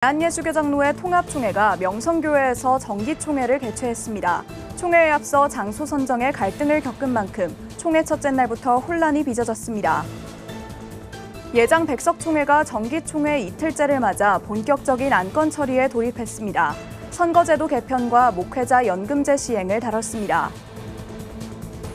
대한예수교장로회 통합총회가 명성교회에서 정기총회를 개최했습니다. 총회에 앞서 장소 선정에 갈등을 겪은 만큼 총회 첫째 날부터 혼란이 빚어졌습니다. 예장 백석총회가 정기총회 이틀째를 맞아 본격적인 안건 처리에 돌입했습니다. 선거제도 개편과 목회자 연금제 시행을 다뤘습니다.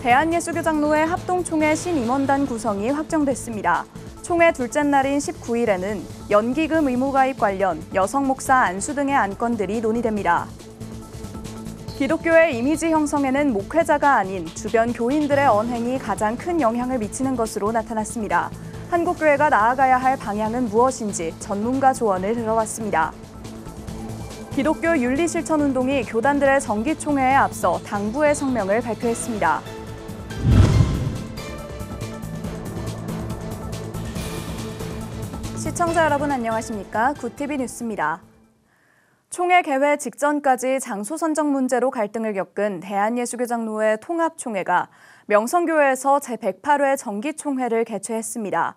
대한예수교장로회 합동총회 신임원단 구성이 확정됐습니다. 총회 둘째 날인 19일에는 연기금 의무가입 관련 여성 목사 안수 등의 안건들이 논의됩니다. 기독교의 이미지 형성에는 목회자가 아닌 주변 교인들의 언행이 가장 큰 영향을 미치는 것으로 나타났습니다. 한국교회가 나아가야 할 방향은 무엇인지 전문가 조언을 들어봤습니다. 기독교 윤리실천운동이 교단들의 정기총회에 앞서 당부의 성명을 발표했습니다. 시청자 여러분 안녕하십니까? 굿TV 뉴스입니다. 총회 개회 직전까지 장소 선정 문제로 갈등을 겪은 대한예수교장로회 통합총회가 명성교회에서 제108회 정기총회를 개최했습니다.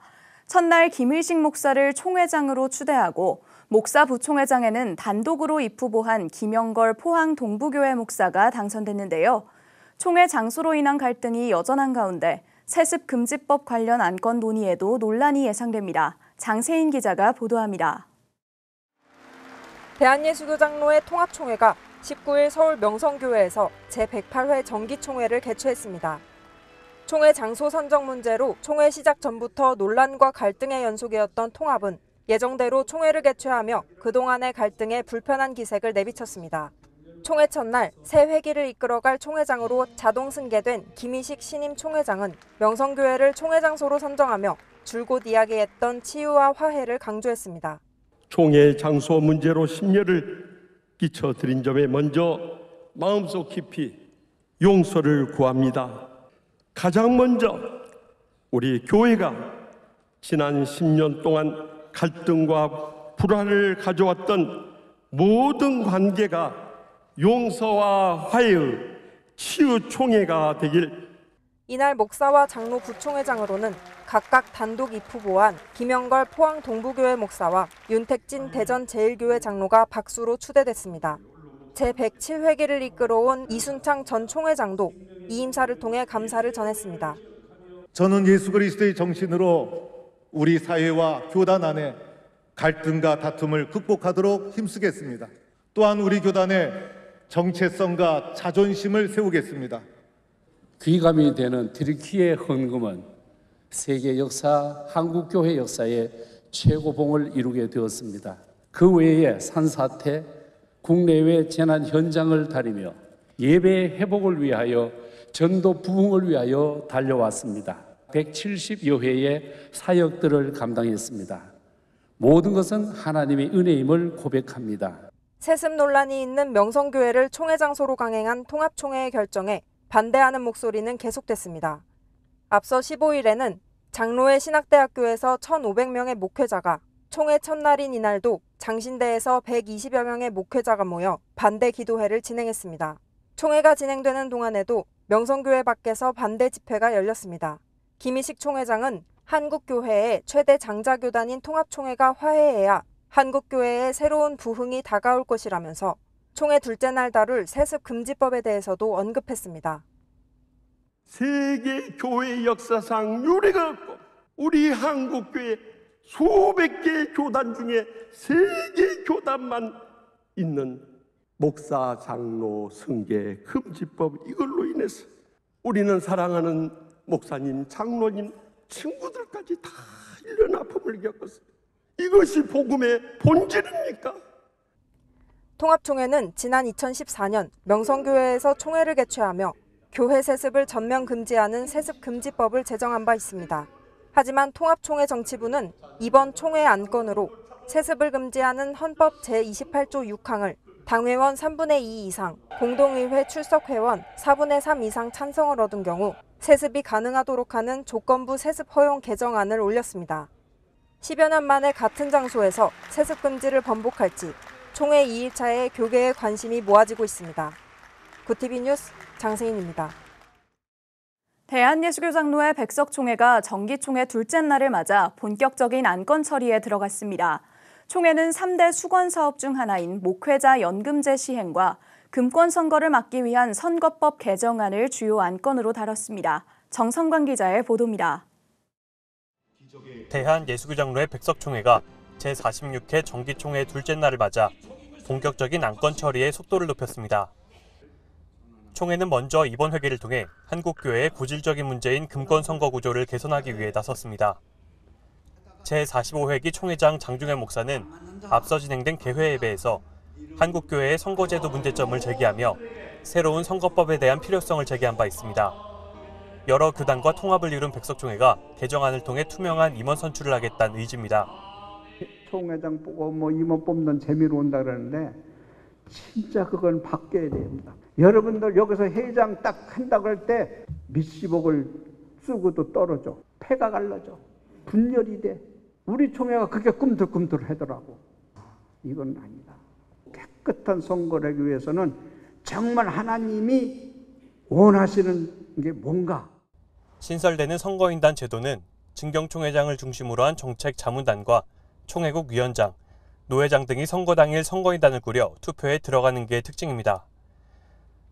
첫날 김의식 목사를 총회장으로 추대하고 목사 부총회장에는 단독으로 입후보한 김영걸 포항 동부교회 목사가 당선됐는데요. 총회 장소로 인한 갈등이 여전한 가운데 세습금지법 관련 안건 논의에도 논란이 예상됩니다. 장세인 기자가 보도합니다. 대한예수교장로회 통합총회가 19일 서울 명성교회에서 제108회 정기총회를 개최했습니다. 총회 장소 선정 문제로 총회 시작 전부터 논란과 갈등의 연속이었던 통합은 예정대로 총회를 개최하며 그동안의 갈등에 불편한 기색을 내비쳤습니다. 총회 첫날 새 회기를 이끌어갈 총회장으로 자동 승계된 김의식 신임 총회장은 명성교회를 총회 장소로 선정하며 줄곧 이야기했던 치유와 화해를 강조했습니다. 총회 장소 문제로 심려를 끼쳐드린 점에 먼저 마음속 깊이 용서를 구합니다. 가장 먼저 우리 교회가 지난 10년 동안 갈등과 불화를 가져왔던 모든 관계가 용서와 화해의 치유 총회가 되길. 이날 목사와 장로 부총회장으로는 각각 단독 입후보한 김영걸 포항 동부교회 목사와 윤택진 대전 제일교회 장로가 박수로 추대됐습니다. 제107회기를 이끌어온 이순창 전 총회장도 이임사를 통해 감사를 전했습니다. 저는 예수 그리스도의 정신으로 우리 사회와 교단 안에 갈등과 다툼을 극복하도록 힘쓰겠습니다. 또한 우리 교단의 정체성과 자존심을 세우겠습니다. 귀감이 되는 튀르키예 헌금은 세계 역사, 한국교회 역사의 최고봉을 이루게 되었습니다. 그 외에 산사태, 국내외 재난 현장을 다리며 예배 회복을 위하여 전도 부흥을 위하여 달려왔습니다. 170여 회의 사역들을 감당했습니다. 모든 것은 하나님의 은혜임을 고백합니다. 세습 논란이 있는 명성교회를 총회 장소로 강행한 통합총회의 결정에 반대하는 목소리는 계속됐습니다. 앞서 15일에는 장로회 신학대학교에서 1,500명의 목회자가 총회 첫날인 이날도 장신대에서 120여 명의 목회자가 모여 반대 기도회를 진행했습니다. 총회가 진행되는 동안에도 명성교회 밖에서 반대 집회가 열렸습니다. 김의식 총회장은 한국교회의 최대 장자교단인 통합총회가 화해해야 한국교회의 새로운 부흥이 다가올 것이라면서 총회 둘째 날 다룰 세습금지법에 대해서도 언급했습니다. 세계 교회 역사상 유례가 없고 우리 한국교회 수백 개의 교단 중에 3개 교단만 있는 목사, 장로, 승계, 금지법, 이걸로 인해서 우리는 사랑하는 목사님, 장로님, 친구들까지 다 일련 아픔을 겪었어요. 이것이 복음의 본질입니까? 통합총회는 지난 2014년 명성교회에서 총회를 개최하며 교회 세습을 전면 금지하는 세습금지법을 제정한 바 있습니다. 하지만 통합총회 정치부는 이번 총회 안건으로 세습을 금지하는 헌법 제28조 6항을 당회원 3분의 2 이상, 공동의회 출석회원 4분의 3 이상 찬성을 얻은 경우 세습이 가능하도록 하는 조건부 세습 허용 개정안을 올렸습니다. 10여 년 만에 같은 장소에서 세습 금지를 번복할지 총회 2일차에 교계의 관심이 모아지고 있습니다. 굿TV 뉴스 장세인입니다. 대한예수교장로회 백석총회가 정기총회 둘째 날을 맞아 본격적인 안건 처리에 들어갔습니다. 총회는 3대 수건 사업 중 하나인 목회자 연금제 시행과 금권 선거를 막기 위한 선거법 개정안을 주요 안건으로 다뤘습니다. 정성관 기자의 보도입니다. 대한예수교장로회 백석총회가 제46회 정기총회 둘째 날을 맞아 본격적인 안건 처리에 속도를 높였습니다. 총회는 먼저 이번 회기를 통해 한국교회의 고질적인 문제인 금권 선거 구조를 개선하기 위해 나섰습니다. 제45회기 총회장 장중현 목사는 앞서 진행된 개회 예배에서 한국교회의 선거제도 문제점을 제기하며 새로운 선거법에 대한 필요성을 제기한 바 있습니다. 여러 교단과 통합을 이룬 백석총회가 개정안을 통해 투명한 임원 선출을 하겠다는 의지입니다. 총회장 뽑고 임원 뽑는 재미로 온다 그러는데 진짜 그건 바뀌어야 됩니다. 여러분들 여기서 회장 딱 한다고 할 때 밑시복을 쓰고도 떨어져. 패가 갈라져. 분열이 돼. 우리 총회가 그렇게 꿈틀꿈틀하더라고. 이건 아니다. 깨끗한 선거를 하기 위해서는 정말 하나님이 원하시는 게 뭔가. 신설되는 선거인단 제도는 진경총회장을 중심으로 한 정책 자문단과 총회국 위원장, 노회장 등이 선거 당일 선거인단을 꾸려 투표에 들어가는 게 특징입니다.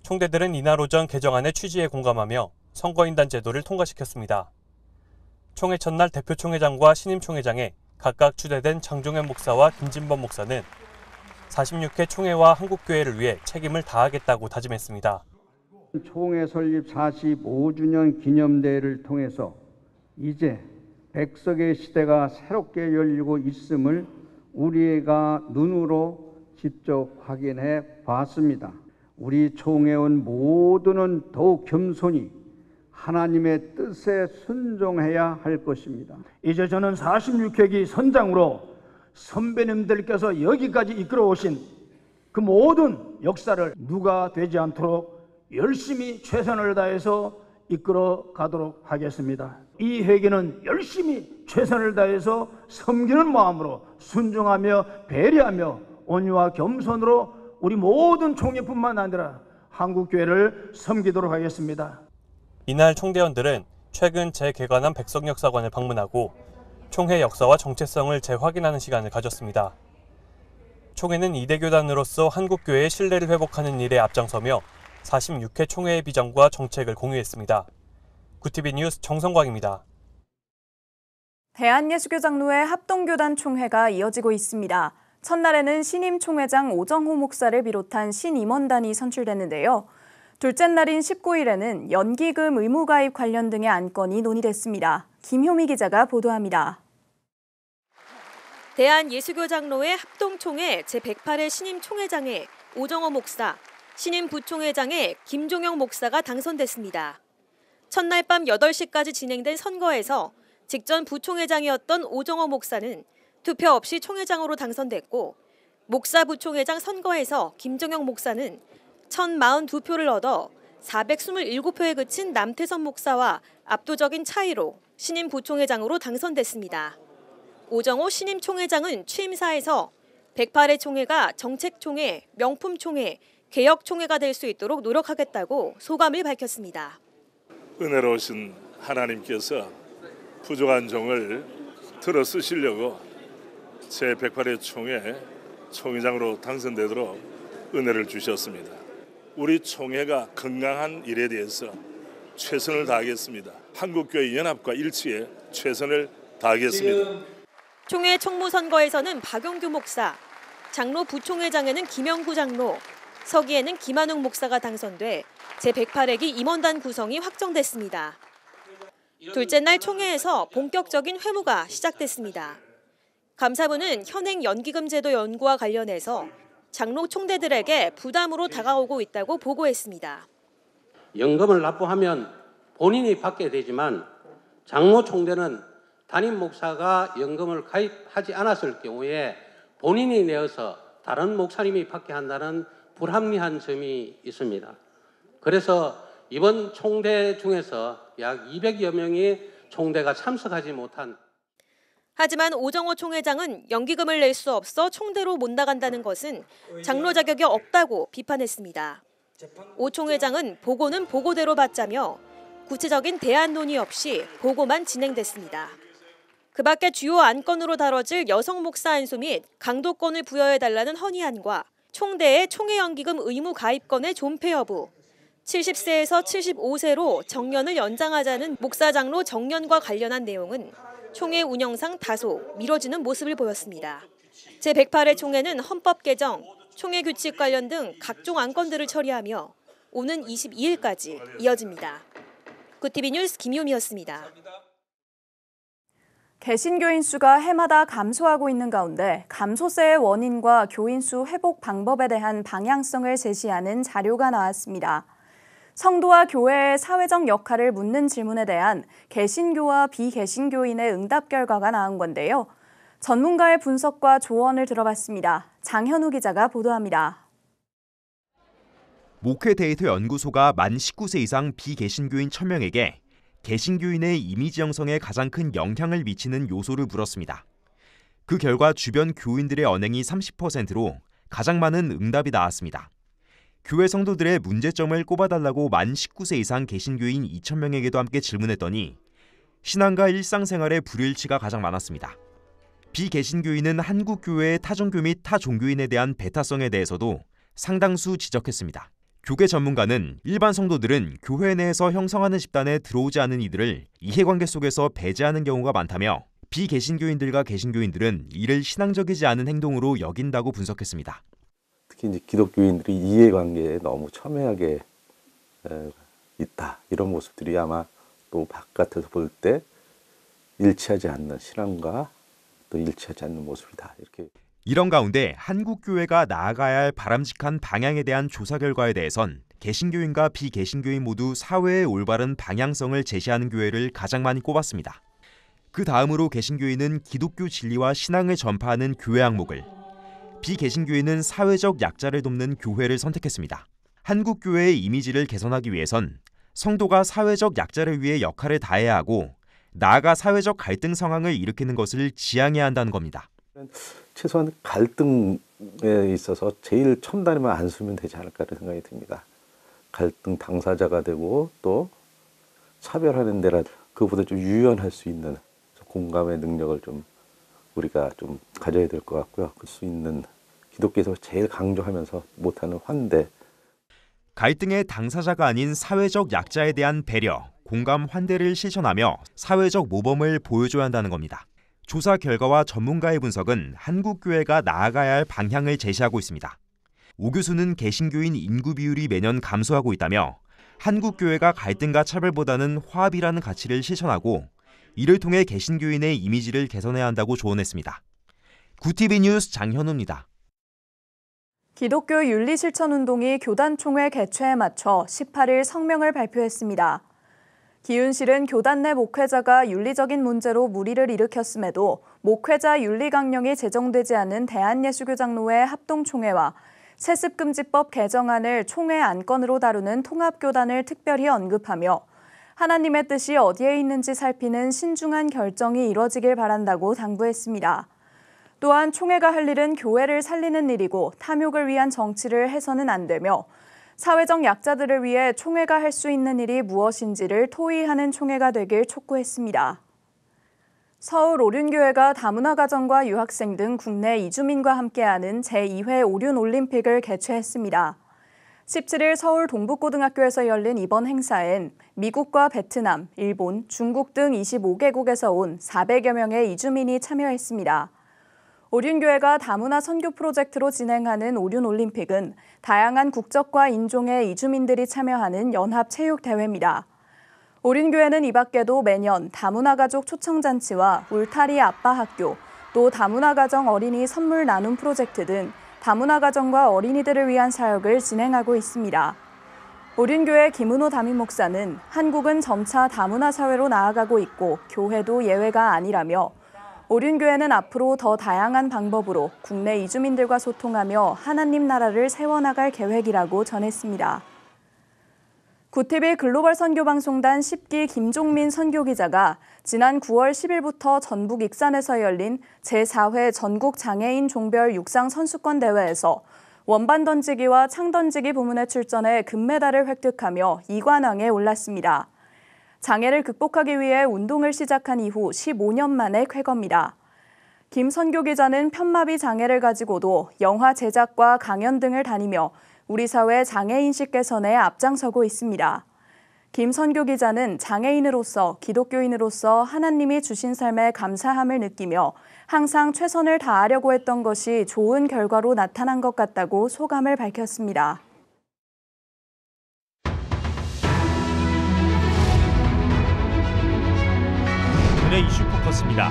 총대들은 이날 오전 개정안의 취지에 공감하며 선거인단 제도를 통과시켰습니다. 총회 첫날 대표총회장과 신임총회장에 각각 추대된 장종현 목사와 김진범 목사는 46회 총회와 한국교회를 위해 책임을 다하겠다고 다짐했습니다. 총회 설립 45주년 기념대회를 통해서 이제 백석의 시대가 새롭게 열리고 있음을 우리가 눈으로 직접 확인해 봤습니다. 우리 총회원 모두는 더욱 겸손히 하나님의 뜻에 순종해야 할 것입니다. 이제 저는 46회기 선장으로 선배님들께서 여기까지 이끌어 오신 그 모든 역사를 누가 되지 않도록 열심히 최선을 다해서 이끌어 가도록 하겠습니다. 이 회기는 열심히 최선을 다해서 섬기는 마음으로 순종하며 배려하며 온유와 겸손으로 우리 모든 총회뿐만 아니라 한국교회를 섬기도록 하겠습니다. 이날 총대원들은 최근 재개관한 백석역사관을 방문하고 총회 역사와 정체성을 재확인하는 시간을 가졌습니다. 총회는 2대 교단으로서 한국교회의 신뢰를 회복하는 일에 앞장서며 46회 총회의 비전과 정책을 공유했습니다. 구티비 뉴스 정성광입니다. 대한예수교장로회 합동교단 총회가 이어지고 있습니다. 첫날에는 신임 총회장 오정호 목사를 비롯한 신임원단이 선출됐는데요. 둘째 날인 19일에는 연기금 의무가입 관련 등의 안건이 논의됐습니다. 김효미 기자가 보도합니다. 대한예수교장로회 합동총회 제108회 신임 총회장에 오정호 목사, 신임 부총회장에 김종영 목사가 당선됐습니다. 첫날 밤 8시까지 진행된 선거에서 직전 부총회장이었던 오정호 목사는 투표 없이 총회장으로 당선됐고 목사 부총회장 선거에서 김종영 목사는 1,042표를 얻어 427표에 그친 남태선 목사와 압도적인 차이로 신임 부총회장으로 당선됐습니다. 오정호 신임 총회장은 취임사에서 108회 총회가 정책총회, 명품총회, 개혁총회가 될 수 있도록 노력하겠다고 소감을 밝혔습니다. 은혜로우신 하나님께서 부족한 종을 들어 쓰시려고 제108회 총회 총회장으로 당선되도록 은혜를 주셨습니다. 우리 총회가 건강한 일에 대해서 최선을 다하겠습니다. 한국교회 연합과 일치에 최선을 다하겠습니다. 총회 총무선거에서는 박용규 목사, 장로 부총회장에는 김영구 장로, 서기에는 김한웅 목사가 당선돼 제108회기 임원단 구성이 확정됐습니다. 둘째 날 총회에서 본격적인 회무가 시작됐습니다. 감사부는 현행 연기금 제도 연구와 관련해서 장로 총대들에게 부담으로 다가오고 있다고 보고했습니다. 연금을 납부하면 본인이 받게 되지만 장로 총대는 담임 목사가 연금을 가입하지 않았을 경우에 본인이 내어서 다른 목사님이 받게 한다는 불합리한 점이 있습니다. 그래서 이번 총대 중에서 약 200여 명이 총대가 참석하지 못한. 하지만 오정호 총회장은 연기금을 낼 수 없어 총대로 못 나간다는 것은 장로 자격이 없다고 비판했습니다. 오 총회장은 보고는 보고대로 받자며 구체적인 대안 논의 없이 보고만 진행됐습니다. 그 밖에 주요 안건으로 다뤄질 여성 목사 안수 및 강도권을 부여해달라는 헌의안과 총대의 총회연기금 의무 가입권의 존폐 여부, 70세에서 75세로 정년을 연장하자는 목사 장로 정년과 관련한 내용은 총회 운영상 다소 미뤄지는 모습을 보였습니다. 제108회 총회는 헌법 개정, 총회 규칙 관련 등 각종 안건들을 처리하며 오는 22일까지 이어집니다. 구TV 뉴스 김효미였습니다. 개신교인 수가 해마다 감소하고 있는 가운데 감소세의 원인과 교인 수 회복 방법에 대한 방향성을 제시하는 자료가 나왔습니다. 성도와 교회의 사회적 역할을 묻는 질문에 대한 개신교와 비개신교인의 응답 결과가 나온 건데요. 전문가의 분석과 조언을 들어봤습니다. 장현우 기자가 보도합니다. 목회 데이터 연구소가 만 19세 이상 비개신교인 1000명에게 개신교인의 이미지 형성에 가장 큰 영향을 미치는 요소를 물었습니다. 그 결과 주변 교인들의 언행이 30%로 가장 많은 응답이 나왔습니다. 교회 성도들의 문제점을 꼽아달라고 만 19세 이상 개신교인 2000명에게도 함께 질문했더니 신앙과 일상생활의 불일치가 가장 많았습니다. 비개신교인은 한국교회의 타종교 및 타종교인에 대한 배타성에 대해서도 상당수 지적했습니다. 교계 전문가는 일반 성도들은 교회 내에서 형성하는 집단에 들어오지 않은 이들을 이해관계 속에서 배제하는 경우가 많다며 비개신교인들과 개신교인들은 이를 신앙적이지 않은 행동으로 여긴다고 분석했습니다. 특히 이제 기독교인들이 이해관계에 너무 첨예하게 있다. 이런 모습들이 아마 또 바깥에서 볼 때 일치하지 않는 신앙과 또 일치하지 않는 모습이다. 이렇게. 이런 가운데 한국교회가 나아가야 할 바람직한 방향에 대한 조사 결과에 대해선 개신교인과 비개신교인 모두 사회의 올바른 방향성을 제시하는 교회를 가장 많이 꼽았습니다. 그 다음으로 개신교인은 기독교 진리와 신앙을 전파하는 교회 항목을, 비개신교인은 사회적 약자를 돕는 교회를 선택했습니다. 한국교회의 이미지를 개선하기 위해선 성도가 사회적 약자를 위해 역할을 다해야 하고 나아가 사회적 갈등 상황을 일으키는 것을 지양해야 한다는 겁니다. 최소한 갈등에 있어서 제일 첨단에만 안 쓰면 되지 않을까라는 생각이 듭니다. 갈등 당사자가 되고 또 차별하는 데라 그보다 좀 유연할 수 있는 공감의 능력을 좀 우리가 좀 가져야 될 것 같고요. 그 수 있는 기독교에서 제일 강조하면서 못하는 환대. 갈등의 당사자가 아닌 사회적 약자에 대한 배려, 공감, 환대를 실천하며 사회적 모범을 보여줘야 한다는 겁니다. 조사 결과와 전문가의 분석은 한국교회가 나아가야 할 방향을 제시하고 있습니다. 오 교수는 개신교인 인구 비율이 매년 감소하고 있다며 한국교회가 갈등과 차별보다는 화합이라는 가치를 실천하고 이를 통해 개신교인의 이미지를 개선해야 한다고 조언했습니다. 구TV 뉴스 장현우입니다. 기독교 윤리실천운동이 교단총회 개최에 맞춰 18일 성명을 발표했습니다. 기윤실은 교단 내 목회자가 윤리적인 문제로 물의를 일으켰음에도 목회자 윤리 강령이 제정되지 않은 대한예수교장로회 합동총회와 세습금지법 개정안을 총회 안건으로 다루는 통합교단을 특별히 언급하며 하나님의 뜻이 어디에 있는지 살피는 신중한 결정이 이뤄지길 바란다고 당부했습니다. 또한 총회가 할 일은 교회를 살리는 일이고 탐욕을 위한 정치를 해서는 안 되며 사회적 약자들을 위해 총회가 할 수 있는 일이 무엇인지를 토의하는 총회가 되길 촉구했습니다. 서울 오륜교회가 다문화 가정과 유학생 등 국내 이주민과 함께하는 제2회 오륜올림픽을 개최했습니다. 17일 서울 동북고등학교에서 열린 이번 행사엔 미국과 베트남, 일본, 중국 등 25개국에서 온 400여 명의 이주민이 참여했습니다. 오륜교회가 다문화 선교 프로젝트로 진행하는 오륜올림픽은 다양한 국적과 인종의 이주민들이 참여하는 연합체육대회입니다. 오륜교회는 이 밖에도 매년 다문화 가족 초청잔치와 울타리 아빠 학교, 또 다문화 가정 어린이 선물 나눔 프로젝트 등 다문화 가정과 어린이들을 위한 사역을 진행하고 있습니다. 오륜교회 김은호 담임 목사는 한국은 점차 다문화 사회로 나아가고 있고 교회도 예외가 아니라며 오륜교회는 앞으로 더 다양한 방법으로 국내 이주민들과 소통하며 하나님 나라를 세워나갈 계획이라고 전했습니다. 구TV 글로벌 선교방송단 10기 김종민 선교기자가 지난 9월 10일부터 전북 익산에서 열린 제4회 전국 장애인 종별 육상 선수권 대회에서 원반 던지기와 창 던지기 부문에 출전해 금메달을 획득하며 2관왕에 올랐습니다. 장애를 극복하기 위해 운동을 시작한 이후 15년 만에 쾌거입니다. 김선교 기자는 편마비 장애를 가지고도 영화 제작과 강연 등을 다니며 우리 사회 장애인식 개선에 앞장서고 있습니다. 김선교 기자는 장애인으로서 기독교인으로서 하나님이 주신 삶에 감사함을 느끼며 항상 최선을 다하려고 했던 것이 좋은 결과로 나타난 것 같다고 소감을 밝혔습니다. 오늘의 이슈 포커스입니다.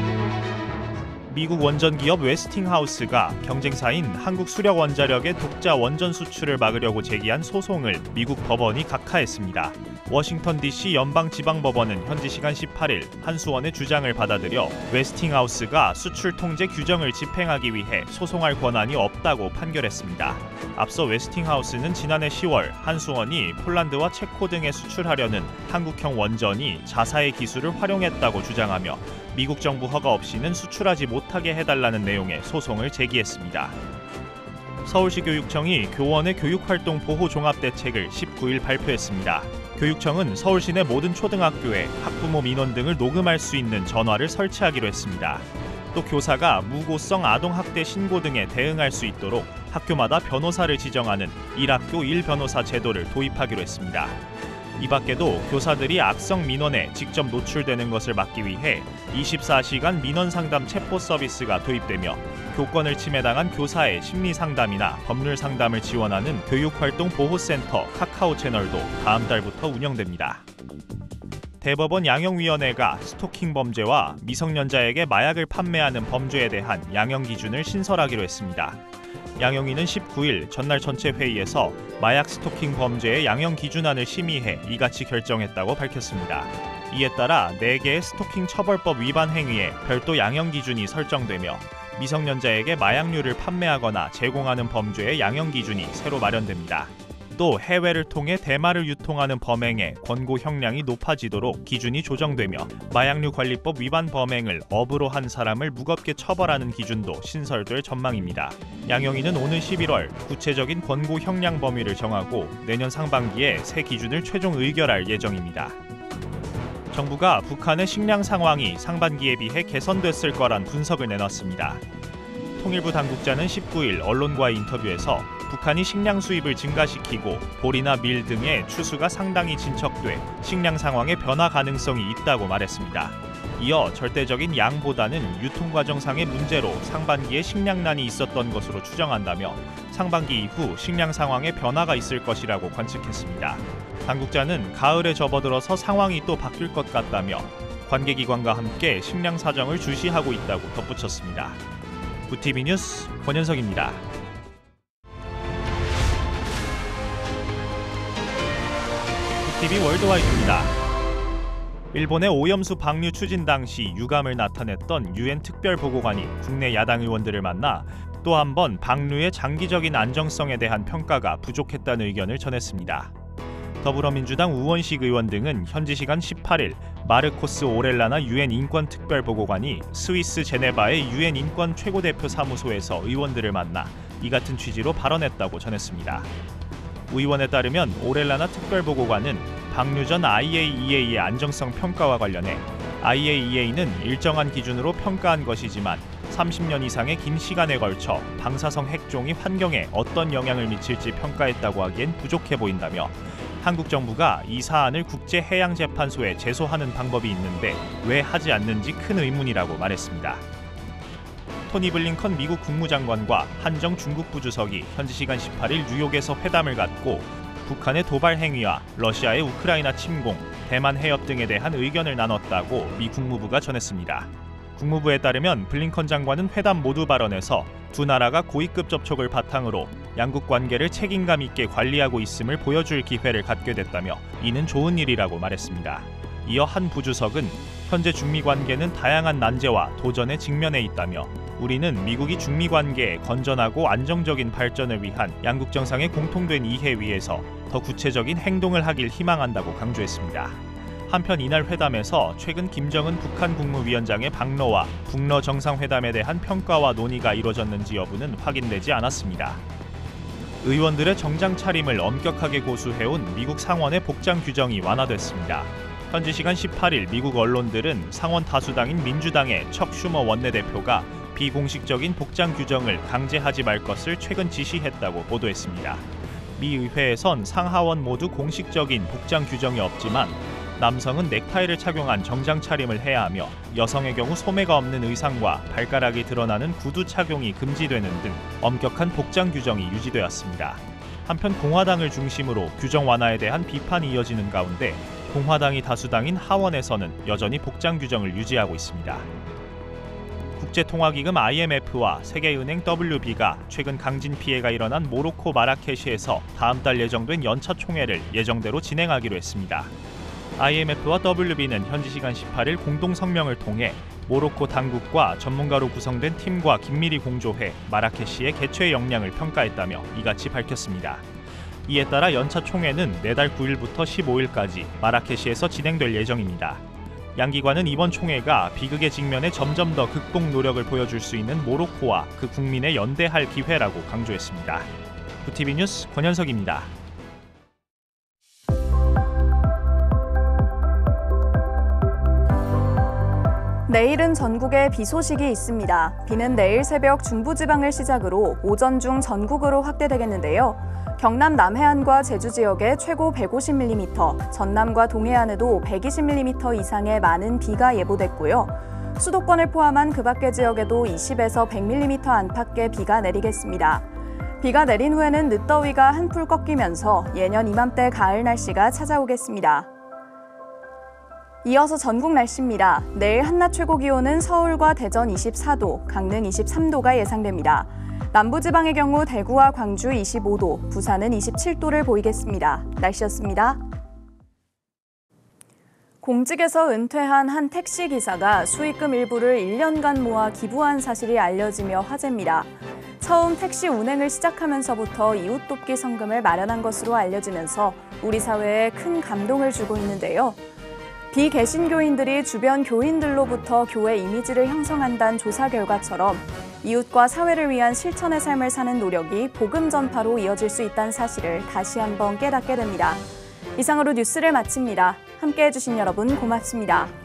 미국 원전 기업 웨스팅하우스가 경쟁사인 한국수력원자력의 독자 원전 수출을 막으려고 제기한 소송을 미국 법원이 각하했습니다. 워싱턴 DC 연방지방법원은 현지 시간 18일 한수원의 주장을 받아들여 웨스팅하우스가 수출 통제 규정을 집행하기 위해 소송할 권한이 없다고 판결했습니다. 앞서 웨스팅하우스는 지난해 10월 한수원이 폴란드와 체코 등에 수출하려는 한국형 원전이 자사의 기술을 활용했다고 주장하며 미국 정부 허가 없이는 수출하지 못하게 해달라는 내용의 소송을 제기했습니다. 서울시 교육청이 교원의 교육활동 보호 종합대책을 19일 발표했습니다. 교육청은 서울시 내 모든 초등학교에 학부모 민원 등을 녹음할 수 있는 전화를 설치하기로 했습니다. 또 교사가 무고성 아동학대 신고 등에 대응할 수 있도록 학교마다 변호사를 지정하는 1학교 1변호사 제도를 도입하기로 했습니다. 이 밖에도 교사들이 악성 민원에 직접 노출되는 것을 막기 위해 24시간 민원상담 챗봇 서비스가 도입되며 교권을 침해당한 교사의 심리상담이나 법률상담을 지원하는 교육활동보호센터 카카오 채널도 다음 달부터 운영됩니다. 대법원 양형위원회가 스토킹 범죄와 미성년자에게 마약을 판매하는 범죄에 대한 양형 기준을 신설하기로 했습니다. 양형위는 19일 전날 전체 회의에서 마약 스토킹 범죄의 양형 기준안을 심의해 이같이 결정했다고 밝혔습니다. 이에 따라 4개의 스토킹 처벌법 위반 행위에 별도 양형 기준이 설정되며 미성년자에게 마약류를 판매하거나 제공하는 범죄의 양형 기준이 새로 마련됩니다. 또 해외를 통해 대마를 유통하는 범행의 권고 형량이 높아지도록 기준이 조정되며 마약류 관리법 위반 범행을 업으로 한 사람을 무겁게 처벌하는 기준도 신설될 전망입니다. 양형위는 오늘 11월 구체적인 권고 형량 범위를 정하고 내년 상반기에 새 기준을 최종 의결할 예정입니다. 정부가 북한의 식량 상황이 상반기에 비해 개선됐을 거란 분석을 내놨습니다. 통일부 당국자는 19일 언론과의 인터뷰에서 북한이 식량 수입을 증가시키고 보리나 밀 등의 추수가 상당히 진척돼 식량 상황의 변화 가능성이 있다고 말했습니다. 이어 절대적인 양보다는 유통 과정상의 문제로 상반기에 식량난이 있었던 것으로 추정한다며 상반기 이후 식량 상황에 변화가 있을 것이라고 관측했습니다. 당국자는 가을에 접어들어서 상황이 또 바뀔 것 같다며 관계기관과 함께 식량 사정을 주시하고 있다고 덧붙였습니다. 구TV 뉴스 권현석입니다. 구TV 월드와이드입니다. 일본의 오염수 방류 추진 당시 유감을 나타냈던 유엔 특별보고관이 국내 야당 의원들을 만나 또 한 번 방류의 장기적인 안정성에 대한 평가가 부족했다는 의견을 전했습니다. 더불어민주당 우원식 의원 등은 현지 시간 18일 마르코스 오렐라나 유엔 인권특별보고관이 스위스 제네바의 유엔 인권 최고대표 사무소에서 의원들을 만나 이 같은 취지로 발언했다고 전했습니다. 의원에 따르면 오렐라나 특별보고관은 방류 전 IAEA의 안정성 평가와 관련해 IAEA는 일정한 기준으로 평가한 것이지만 30년 이상의 긴 시간에 걸쳐 방사성 핵종이 환경에 어떤 영향을 미칠지 평가했다고 하기엔 부족해 보인다며 한국 정부가 이 사안을 국제해양재판소에 제소하는 방법이 있는데 왜 하지 않는지 큰 의문이라고 말했습니다. 토니 블링컨 미국 국무장관과 한정 중국 부주석이 현지 시간 18일 뉴욕에서 회담을 갖고 북한의 도발 행위와 러시아의 우크라이나 침공, 대만 해협 등에 대한 의견을 나눴다고 미 국무부가 전했습니다. 국무부에 따르면 블링컨 장관은 회담 모두 발언에서 두 나라가 고위급 접촉을 바탕으로 양국 관계를 책임감 있게 관리하고 있음을 보여줄 기회를 갖게 됐다며 이는 좋은 일이라고 말했습니다. 이어 한 부주석은 현재 중미 관계는 다양한 난제와 도전에 직면해 있다며 우리는 미국이 중미 관계의 건전하고 안정적인 발전을 위한 양국 정상의 공통된 이해 위에서 더 구체적인 행동을 하길 희망한다고 강조했습니다. 한편 이날 회담에서 최근 김정은 북한 국무위원장의 방로와 북러 정상회담에 대한 평가와 논의가 이뤄졌는지 여부는 확인되지 않았습니다. 의원들의 정장 차림을 엄격하게 고수해온 미국 상원의 복장 규정이 완화됐습니다. 현지 시간 18일 미국 언론들은 상원 다수당인 민주당의 척 슈머 원내대표가 비공식적인 복장 규정을 강제하지 말 것을 최근 지시했다고 보도했습니다. 미 의회에선 상하원 모두 공식적인 복장 규정이 없지만 남성은 넥타이를 착용한 정장 차림을 해야 하며 여성의 경우 소매가 없는 의상과 발가락이 드러나는 구두 착용이 금지되는 등 엄격한 복장 규정이 유지되었습니다. 한편 공화당을 중심으로 규정 완화에 대한 비판이 이어지는 가운데 공화당이 다수당인 하원에서는 여전히 복장 규정을 유지하고 있습니다. 국제통화기금 IMF와 세계은행 WB가 최근 강진 피해가 일어난 모로코 마라케시에서 다음 달 예정된 연차 총회를 예정대로 진행하기로 했습니다. IMF와 WB는 현지 시간 18일 공동 성명을 통해 모로코 당국과 전문가로 구성된 팀과 긴밀히 공조해 마라케시의 개최 역량을 평가했다며 이같이 밝혔습니다. 이에 따라 연차 총회는 내달 9일부터 15일까지 마라케시에서 진행될 예정입니다. 양 기관은 이번 총회가 비극의 직면에 점점 더 극복 노력을 보여줄 수 있는 모로코와 그 국민에 연대할 기회라고 강조했습니다. 구티비 뉴스 권현석입니다. 내일은 전국에 비 소식이 있습니다. 비는 내일 새벽 중부지방을 시작으로 오전 중 전국으로 확대되겠는데요. 경남 남해안과 제주 지역에 최고 150mm, 전남과 동해안에도 120mm 이상의 많은 비가 예보됐고요. 수도권을 포함한 그 밖의 지역에도 20에서 100mm 안팎의 비가 내리겠습니다. 비가 내린 후에는 늦더위가 한풀 꺾이면서 예년 이맘때 가을 날씨가 찾아오겠습니다. 이어서 전국 날씨입니다. 내일 한낮 최고 기온은 서울과 대전 24도, 강릉 23도가 예상됩니다. 남부지방의 경우 대구와 광주 25도, 부산은 27도를 보이겠습니다. 날씨였습니다. 공직에서 은퇴한 한 택시기사가 수익금 일부를 1년간 모아 기부한 사실이 알려지며 화제입니다. 처음 택시 운행을 시작하면서부터 이웃 돕기 성금을 마련한 것으로 알려지면서 우리 사회에 큰 감동을 주고 있는데요. 비개신교인들이 주변 교인들로부터 교회 이미지를 형성한다는 조사 결과처럼 이웃과 사회를 위한 실천의 삶을 사는 노력이 복음 전파로 이어질 수 있다는 사실을 다시 한번 깨닫게 됩니다. 이상으로 뉴스를 마칩니다. 함께해 주신 여러분 고맙습니다.